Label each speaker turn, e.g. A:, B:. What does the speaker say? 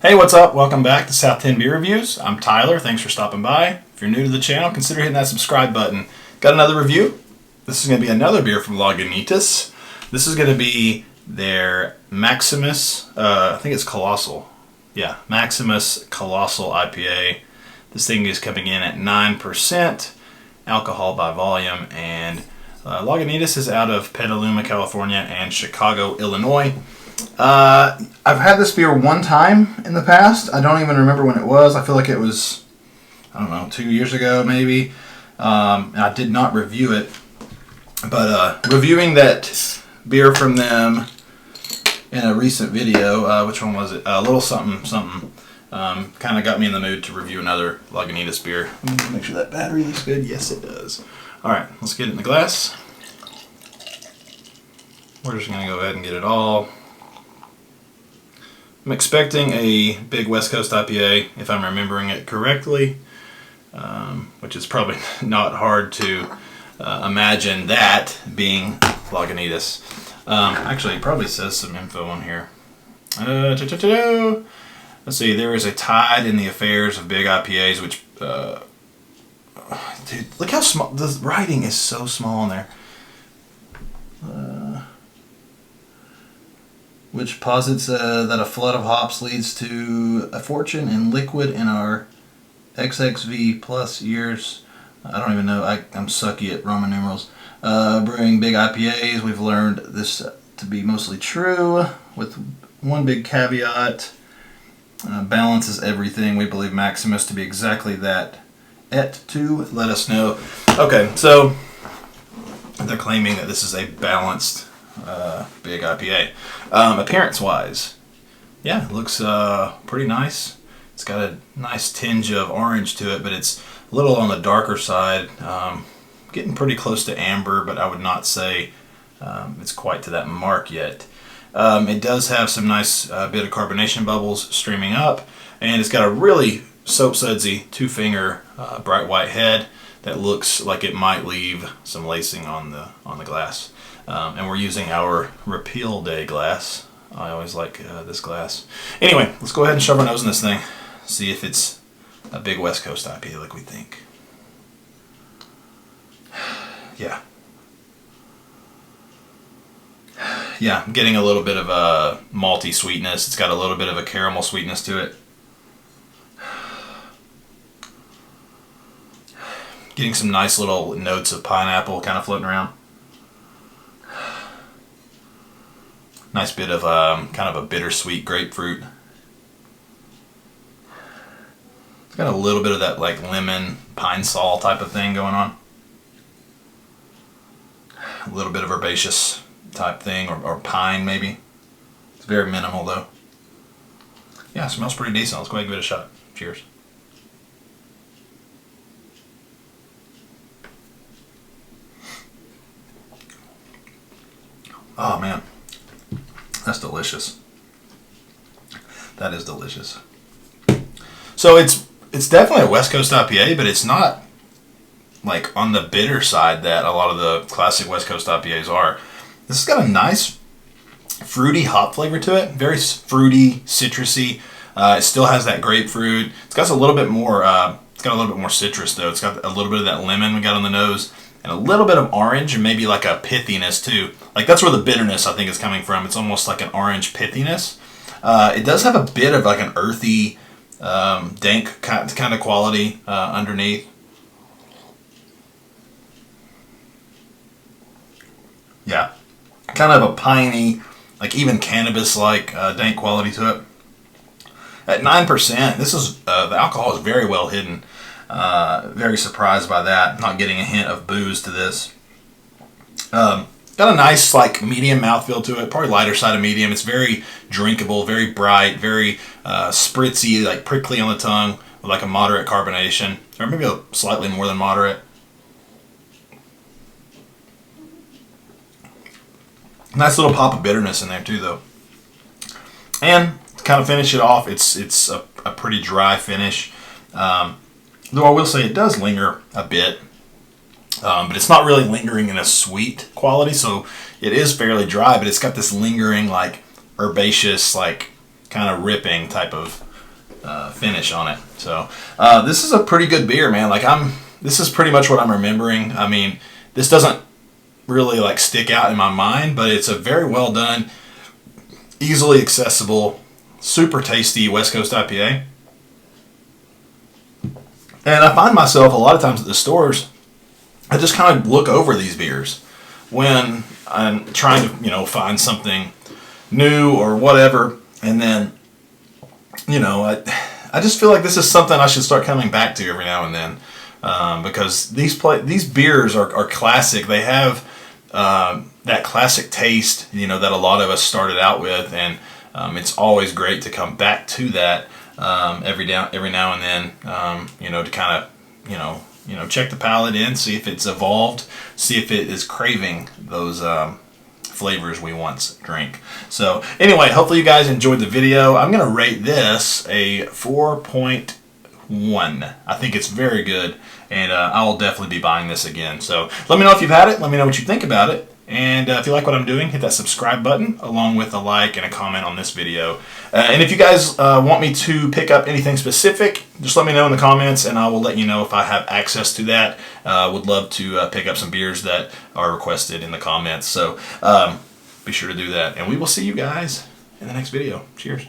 A: Hey, what's up? Welcome back to South 10 Beer Reviews. I'm Tyler. Thanks for stopping by. If you're new to the channel, consider hitting that subscribe button. Got another review. This is going to be another beer from Lagunitas. This is going to be their Maximus, I think it's Colossal. Yeah, Maximus Colossal IPA. This thing is coming in at 9% alcohol by volume, and Lagunitas is out of Petaluma, California, and Chicago, Illinois. I've had this beer one time in the past. I don't even remember when it was. I feel like it was, I don't know, 2 years ago maybe. And I did not review it. But reviewing that beer from them in a recent video, which one was it? A little something, kind of got me in the mood to review another Lagunitas beer. Let me make sure that battery looks good. Yes, it does. Alright, let's get it in the glass. We're just going to go ahead and get it all. I'm expecting a big West Coast IPA, if I'm remembering it correctly, which is probably not hard to imagine that being Lagunitas. Actually, it probably says some info on here. Let's see, there is a tide in the affairs of big IPAs, which, dude, look how small, the writing is so small in there. Which posits that a flood of hops leads to a fortune in liquid in our XXV plus years. I don't even know, I'm sucky at Roman numerals. Brewing big IPAs, we've learned this to be mostly true, with one big caveat. Balance is everything. We believe Maximus to be exactly that. To let us know. Okay, so they're claiming that this is a balanced big IPA. Appearance-wise, yeah, it looks pretty nice. It's got a nice tinge of orange to it, but it's a little on the darker side. Getting pretty close to amber, but I would not say it's quite to that mark yet. It does have some nice bit of carbonation bubbles streaming up, and it's got a really soap sudsy two-finger bright white head that looks like it might leave some lacing on the glass. And we're using our Repeal Day glass. I always like this glass. Anyway, let's go ahead and shove our nose in this thing. See if it's a big West Coast IPA like we think. Yeah. Yeah, I'm getting a little bit of a malty sweetness. It's got a little bit of a caramel sweetness to it. Getting some nice little notes of pineapple kind of floating around. Nice bit of kind of a bittersweet grapefruit. It's got a little bit of that like lemon pine sol type of thing going on. A little bit of herbaceous type thing, or pine maybe. It's very minimal though. Yeah, it smells pretty decent. Let's go ahead and give it a shot. Cheers. Oh man. That's delicious. That is delicious. So it's definitely a West Coast IPA, but it's not like on the bitter side that a lot of the classic West Coast IPAs are. This has got a nice fruity hop flavor to it. Very fruity, citrusy. It still has that grapefruit. It's got a little bit more. It's got a little bit more citrus though. It's got a little bit of that lemon we got on the nose, and a little bit of orange, and maybe like a pithiness too. Like that's where the bitterness I think is coming from. It's almost like an orange pithiness. It does have a bit of like an earthy, dank kind of quality underneath. Yeah, kind of a piney, like even cannabis-like dank quality to it. At 9%, this is the alcohol is very well hidden. Very surprised by that. Not getting a hint of booze to this. Got a nice like medium mouthfeel to it. Probably lighter side of medium. It's very drinkable, very bright, very spritzy, like prickly on the tongue, with like a moderate carbonation, or maybe a slightly more than moderate. Nice little pop of bitterness in there too, though. And to kind of finish it off, it's a pretty dry finish. Though I will say it does linger a bit, but it's not really lingering in a sweet quality, so it is fairly dry, but it's got this lingering, like, herbaceous, like, kind of ripping type of finish on it. So this is a pretty good beer, man. Like this is pretty much what I'm remembering. I mean, this doesn't really like stick out in my mind, but it's a very well done, easily accessible, super tasty West Coast IPA. And I find myself a lot of times at the stores, I just kind of look over these beers when I'm trying to, you know, find something new or whatever. And then, you know, I just feel like this is something I should start coming back to every now and then, because these beers are classic. They have that classic taste, you know, that a lot of us started out with, and it's always great to come back to that every now and then, you know, to kind of, you know, check the palate in, see if it's evolved, see if it is craving those flavors we once drank. So anyway, hopefully you guys enjoyed the video. I'm going to rate this a 4.1. I think it's very good, and I will definitely be buying this again. So let me know if you've had it. Let me know what you think about it. And if you like what I'm doing, hit that subscribe button along with a like and a comment on this video. And if you guys want me to pick up anything specific, just let me know in the comments and I will let you know if I have access to that. Would love to pick up some beers that are requested in the comments. So be sure to do that. And we will see you guys in the next video. Cheers.